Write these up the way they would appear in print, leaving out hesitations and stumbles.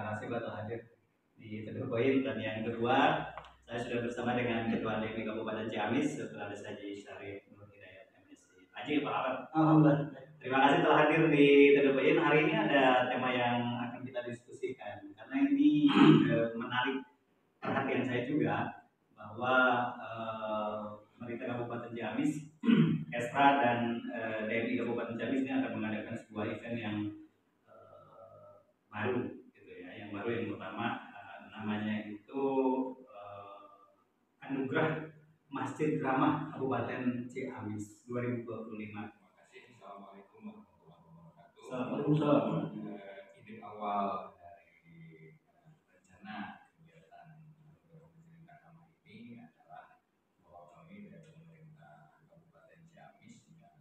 kasih telah hadir di Teduh Poin. Dan yang kedua, saya sudah bersama dengan Ketua DPI Kabupaten Ciamis, Saudara Haji Syarif Nur Hidayat MSc. Haji, apa kabar? Alhamdulillah. Terima kasih telah hadir di Teduh Poin. Hari ini ada tema yang akan kita diskusikan karena ini menarik perhatian saya juga, bahwa pemerintah Kabupaten Ciamis, Kesra dan DPI Kabupaten Ciamis ini akan mengadakan sebuah event yang baru, gitu ya. Yang baru yang pertama namanya itu Anugerah Masjid Ramah Kabupaten Ciamis 2025. Terima kasih. Assalamualaikum warahmatullahi wabarakatuh. Waalaikumsalam. Ide awal dari rencana kegiatan pemerintah Ramah ini adalah bahwa kami dari pemerintah Kabupaten Ciamis yang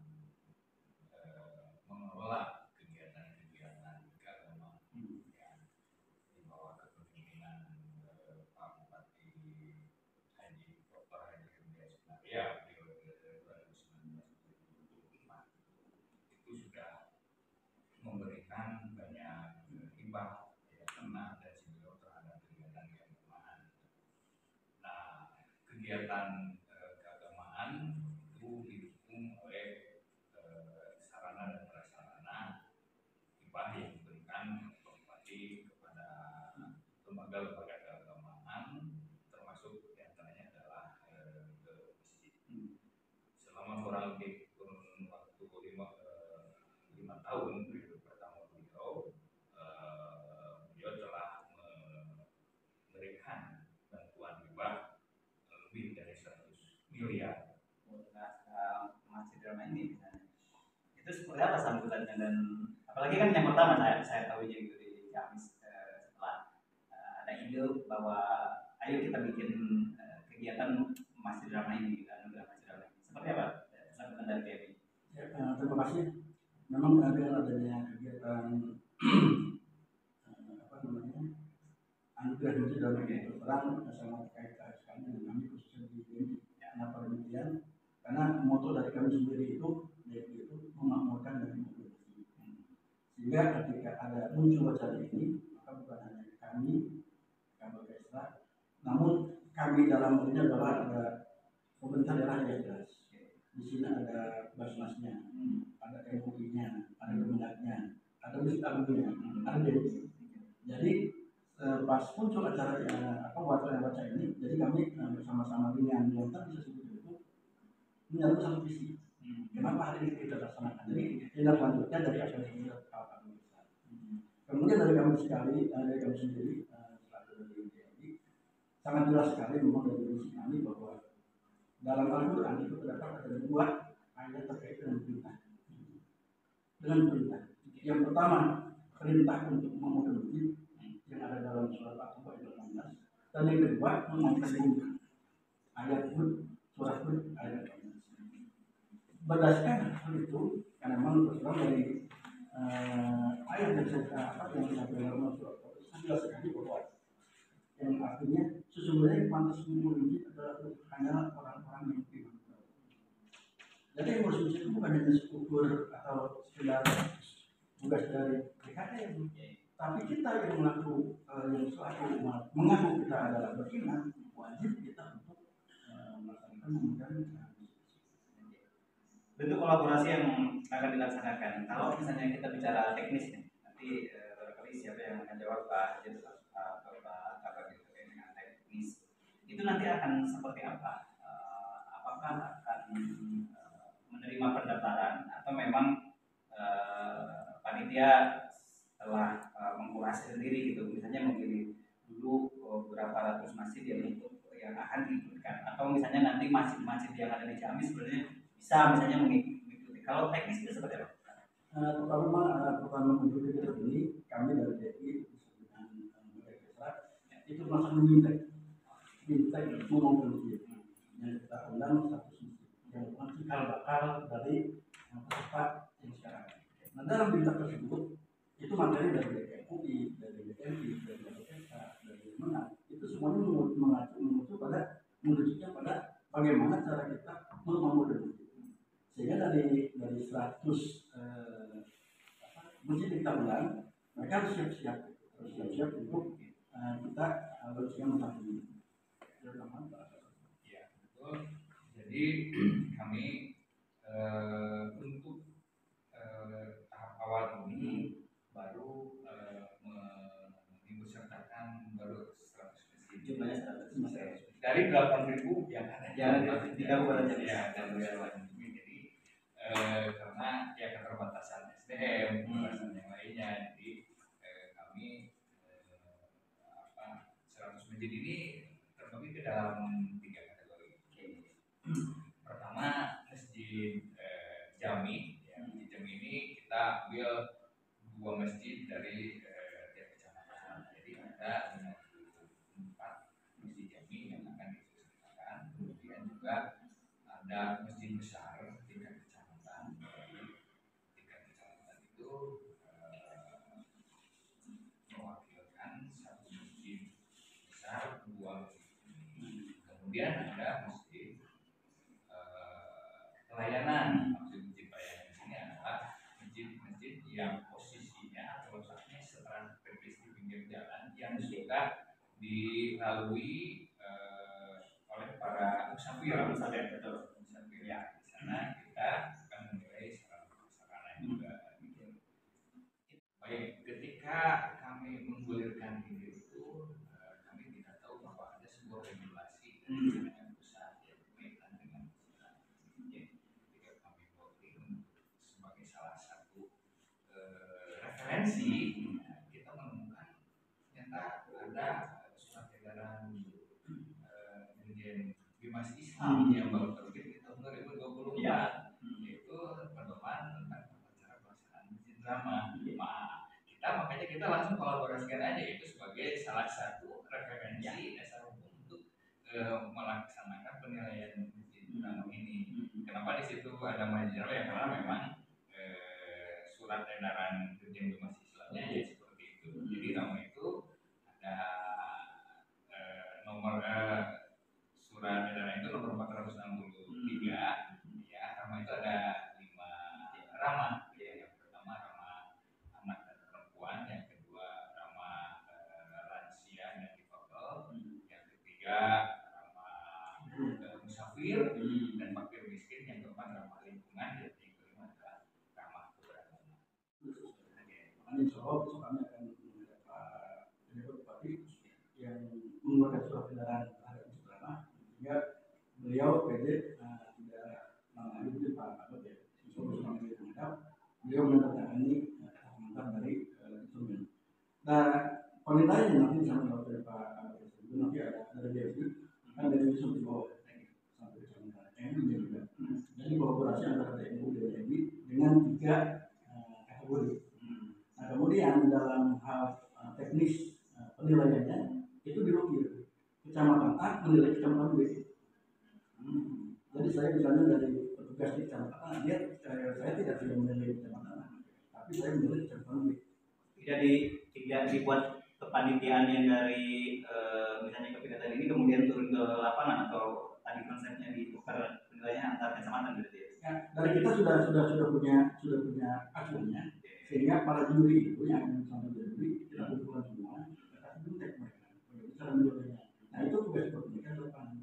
mengelola kegiatan-kegiatan keagamaan yang di bawah kepemimpinan Pak Bupati Haji Dr. Haji Rudi Sunaria periode 2019-2025 itu sudah memberikan banyak hibah ya, kena dan simbol terhadap kegiatan keagamaan. Nah, kegiatan keagamaan itu didukung oleh sarana dan prasarana hibah yang diberikan Bupati kepada lembaga-lembaga keagamaan, termasuk diantaranya adalah masjid. Selama kurang lebih kurun waktu 5 tahun periode pertama beliau telah memberikan bantuan hibah lebih dari 100 miliar. Masjid Ramah ini misalnya, itu seperti apa sambutannya? Dan apalagi kan yang pertama saya tahu itu di Ciamis, setelah ada ide bahwa ayo kita bikin kegiatan Masjid Ramah ini, Anugerah Masjid Ramah ini. Seperti apa sambutan dari KPI? Ya, terima kasih. Memang dengan adanya kegiatan Anugerah Masjid Ramah ini terang sangat terkait sekali dengan kami khususnya di BNI. Kenapa demikian? Karena moto dari kami sendiri itu yaitu memakmurkan dan mengumpulkan. Sehingga ketika ada muncul wacana ini, maka bukan hanya kami Kesra, namun kami dalam ini adalah ada pemerintah daerah yang jelas. Di sini ada Basnasnya, ada MUI-nya, ada Kemendaknya, ada Masjid Agungnya, ada DPI. Jadi pas muncul acara wacana ini, jadi kami bersama-sama dengan yang tadi saya sebut itu menyatu satu visi. Kenapa hari ini kita laksanakan? Jadi tindak lanjutnya dari apa yang kita lakukan. Kemudian dari kami sendiri selaku dari DPI sangat jelas sekali memang dari visi kami bahwa dalam Al-Quran itu terdapat ada 2 ayat terkait dengan perintah. Yang pertama, perintah untuk membangun masjid yang ada dalam surat Al-Baqarah ayat 18, dan yang kedua mengaitkan ayat surat ayat 18. Berdasarkan hal itu, karena memang terserah dari ayat yang saya dalam surat Al-Baqarah jelas sekali bahwa yang artinya sesungguhnya pantas memiliki adalah hanya orang-orang yang beriman. Jadi yang bersuci itu bukan hanya ukur atau sekedar tugas dari PKN, tapi kita yang mengaku kita adalah beriman, wajib kita untuk melaksanakan bentuk kolaborasi yang akan dilaksanakan. Kalau misalnya kita bicara teknis nih, nanti barangkali siapa yang akan jawab, Pak Haji atau Pak Kabak terkait dengan teknis itu nanti akan seperti apa? Apakah akan menerima pendaftaran atau memang panitia telah mengkurasi sendiri gitu, misalnya memilih dulu beberapa ratus masjid yang akan diikutkan, atau misalnya nanti masjid-masjid yang ada di Ciamis sebenarnya bisa misalnya mengikuti. Kalau teknis itu seperti apa? Pertama mengikuti ini kami dari DPI dengan Kesra itu langsung minta ngomong dulu yang kita undang satu sisi yang cikal bakal dari peserta yang sekarang. Nah dalam berita tersebut itu materi dari MUI, dari BNI, dari Kesra, dari Menang, itu semuanya menunjukkan pada bagaimana cara kita membangun. Sehingga dari 100 masjid kita undang, mereka harus siap-siap untuk kita harusnya menangani. Ya, betul. Jadi kami untuk tahap awal ini baru mengikutsertakan baru 100 masjid. Jumlahnya 100 Dari 8.000 yang ada di Kabupaten Jambi. Ya, dan jadi karena ya keterbatasan SDM, keterbatasan yang lainnya, jadi kami 100 masjid ini terbagi ke dalam 3 kategori. Pertama, masjid Jami. Ya, masjid Jami ini kita ambil 2 masjid dari tiap kecamatan. Jadi ada 54 masjid Jami yang akan diselesaikan. Kemudian juga ada masjid besar tingkat kecamatan. Jadi tingkat kecamatan itu mewakilkan 1 masjid besar, 2 masjid. Kemudian ada masjid pelayanan. Maksud masjid pelayanan di sini adalah masjid-masjid yang posisinya atau letaknya strategis di pinggir jalan yang suka dilalui oleh para musafir. Betul. Musafir. Ya, di sana kita akan menilai sarana juga. Baik, ketika kami menggulirkan ini itu kami tidak tahu bahwa ada sebuah regulasi dengan pusat yang berkaitan dengan ketika kami voting sebagai salah satu referensi, kita menemukan ternyata ada surat edaran Dirjen Bimas Islam yang baru terbit di tahun 2024, yaitu pedoman tentang tata cara pelaksanaan masjid drama. Makanya kita langsung kolaborasikan aja itu sebagai salah satu referensi dasar hukum untuk melaksanakan penilaian masjid drama ini. Kenapa di situ ada masjid drama? Ya karena memang surat edaran Dirjen Bimas Islamnya ya seperti itu. Jadi nama itu ada nomor surat edaran itu nomor 463. Ya, Rama itu ada 5 Rama. Ya, yang pertama Rama anak dan perempuan, yang kedua Rama lansia dan difabel, yang ketiga Rama musafir dan fakir miskin, yang keempat Rama lingkungan, dan yang kelima adalah Rama keberagaman. Insya Allah besok kami akan mengajak Pak Bupati yang mengeluarkan surat edaran terhadap masjid drama, sehingga beliau PD tidak mengambil Pak Abad ya. Insya Allah besok kami menghadap beliau menandatangani komentar dari instrumen. Nah, komentarnya nanti sama oleh Pak Abad itu nanti ada dari DSU kan dari Yusuf di bawah sampai komentar TNI juga. Jadi kolaborasi antara TNI dan TNI dengan 3 kategori. Nah, kemudian dalam hal teknis penilaiannya itu dilukir kecamatan A menilai kecamatan B. Jadi saya misalnya dari petugas di kecamatan A, saya tidak menilai kecamatan A, tapi saya menilai kecamatan B. Tidak dibuat kepanitiaan yang dari misalnya kegiatan ini kemudian turun ke lapangan, atau tadi konsepnya ditukar penilaiannya antar kecamatan gitu ya. Ya, dari kita sudah punya acuannya, sehingga para juri itu yang akan sampai juri kita kumpulkan semua, kita kasih kontak mereka cara menilainya. Nah itu tugas pemerintah ke depan.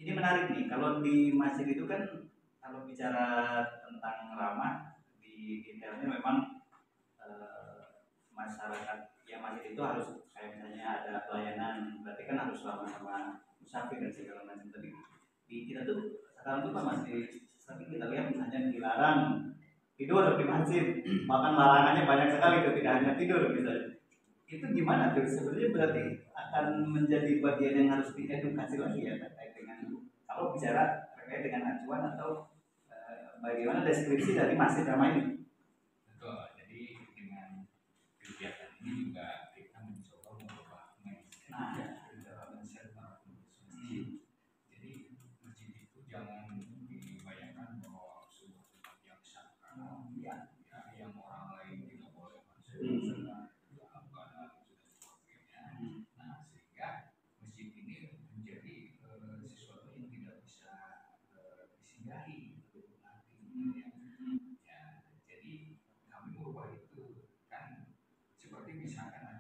Ini menarik nih, kalau di masjid itu kan kalau bicara tentang ramah di detailnya memang masyarakat yang masjid itu harus kayak misalnya ada pelayanan, berarti kan harus ramah sama musafir dan segala macam. Tapi di kita tuh sekarang tuh kan masih sering kita lihat misalnya dilarang tidur di masjid, bahkan larangannya banyak sekali tuh, tidak hanya tidur misalnya. Itu gimana tuh? Sebenarnya berarti akan menjadi bagian yang harus diedukasi lagi ya terkait dengan kalau bicara terkait dengan acuan atau bagaimana deskripsi dari masjid drama ini. Betul. Jadi dengan kegiatan ini juga kita mencoba mengubah mindset para pengurus masjid. Jadi masjid itu jangan dibayangkan bahwa sebuah tempat yang sakral, yang orang lain tidak boleh masuk. Nah, sehingga masjid ini menjadi sesuatu yang tidak bisa disinggahi. Ya, jadi kami merubah itu kan seperti misalkan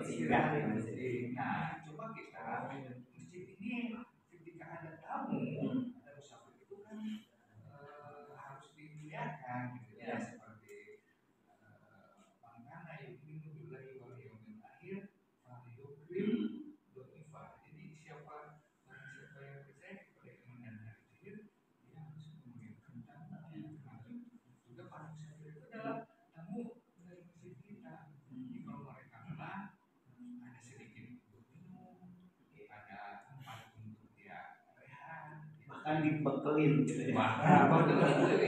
singgah di masjid. Nah, coba kita masjid ini ketika ada tamu, ada musafir itu kan harus dimuliakan gitu ya, seperti mangkana yu'minu billahi wal yawmil akhir falyukrim dhaifah. Jadi siapa yang percaya kepada iman dan hari akhir, dia harus memuliakan tamu. Termasuk juga para musafir itu adalah tamu dari masjid kita. Jadi kalau mereka lelah, ada sedikit untuk minum, ada tempat untuk dia rehat, Bahkan dibekelin gitu ya.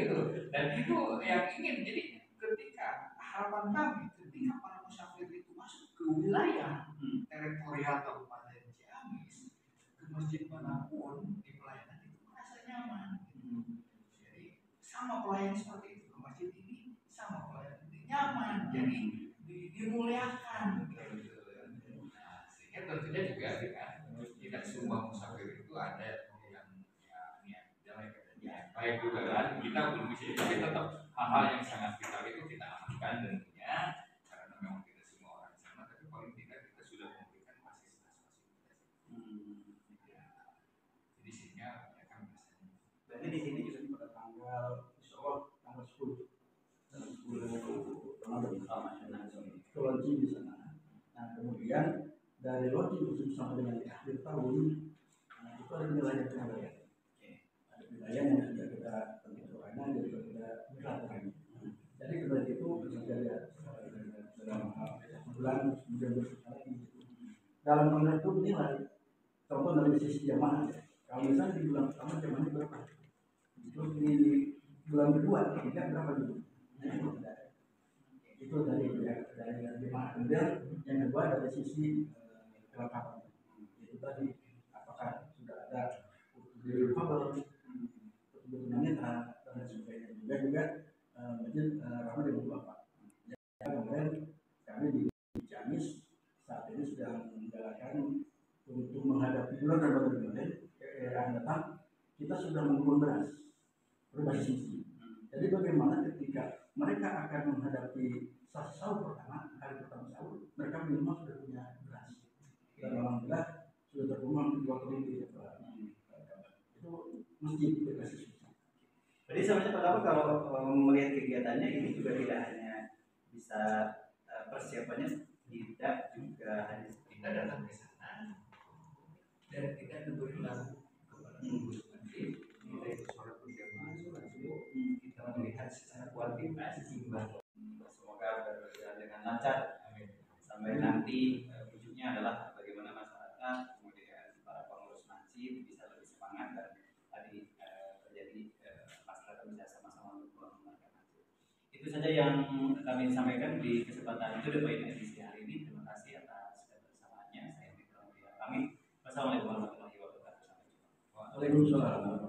itu. Dan itu yang ingin. Jadi ketika harapan kami, ketika para musafir itu masuk ke wilayah teritorial Kabupaten Ciamis, ke masjid manapun di pelayanan itu merasa nyaman. Jadi sama pelayan seperti itu, ke masjid ini sama pelayan ini nyaman. Jadi dimuliakan gitu. Nah, sehingga tentunya juga tidak semua musafir itu ada yang niat jelek dan baik juga kan, kita belum bisa, tapi tetap hal-hal yang sangat vital itu kita amankan tentunya, karena memang tidak semua orang sama, tapi paling tidak kita sudah memberikan fasilitas. Ya, jadi sehingga mereka merasa. Berarti di sini juga pada tanggal insya Allah tanggal 10 Ramadan itu launching di sana. Nah kemudian dari launching khusus sampai dengan akhir tahun itu ada wilayah yang kita bayar. Ada wilayah yang sudah kita tentukan dan juga kita berlakukan. Jadi kembali itu bisa saja dalam bulan kemudian lagi. Dalam konteks itu nilai contoh dari sisi jamaah. Kalau misalnya di bulan pertama jamaahnya berapa? Terus di bulan kedua, ketiga berapa dulu? Itu dari jemaah. Kemudian yang kedua dari sisi kelengkapan. Itu tadi apakah sudah ada dari kabel, tunanetra dan sebagainya. Juga masjid ramah dengan bapak. Kemudian kami di Ciamis saat ini sedang menjalankan untuk menghadapi bulan Ramadan kemarin yang datang, kita sudah mengumpul beras berbasis misi. Jadi bagaimana ketika mereka akan menghadapi sahur pertama, hari pertama sahur, mereka minimal sudah punya beras. Dan alhamdulillah sudah terkumpul 2 triliun. Itu mesti berbasis misi. Jadi sebenarnya pertama kalau melihat kegiatannya ini juga tidak hanya bisa persiapannya, tidak juga hanya Kita datang ke sana dan kita diberi lagu kepada pengurus masjid. Kita itu sholat berjamaah, sholat subuh, kita melihat secara kuantitas jumlah. Semoga berjalan dengan lancar. Sampai nanti ujungnya adalah bagaimana masyarakat, kemudian para pengurus masjid bisa lebih semangat dan tadi terjadi masyarakat bisa sama-sama menggunakan masjid. Itu saja yang kami sampaikan di kesempatan itu poin edisi hari ini. Terima kasih atas kebersamaannya. Saya Fitra Mulia pamit. Wassalamualaikum warahmatullahi wabarakatuh. Waalaikumsalam.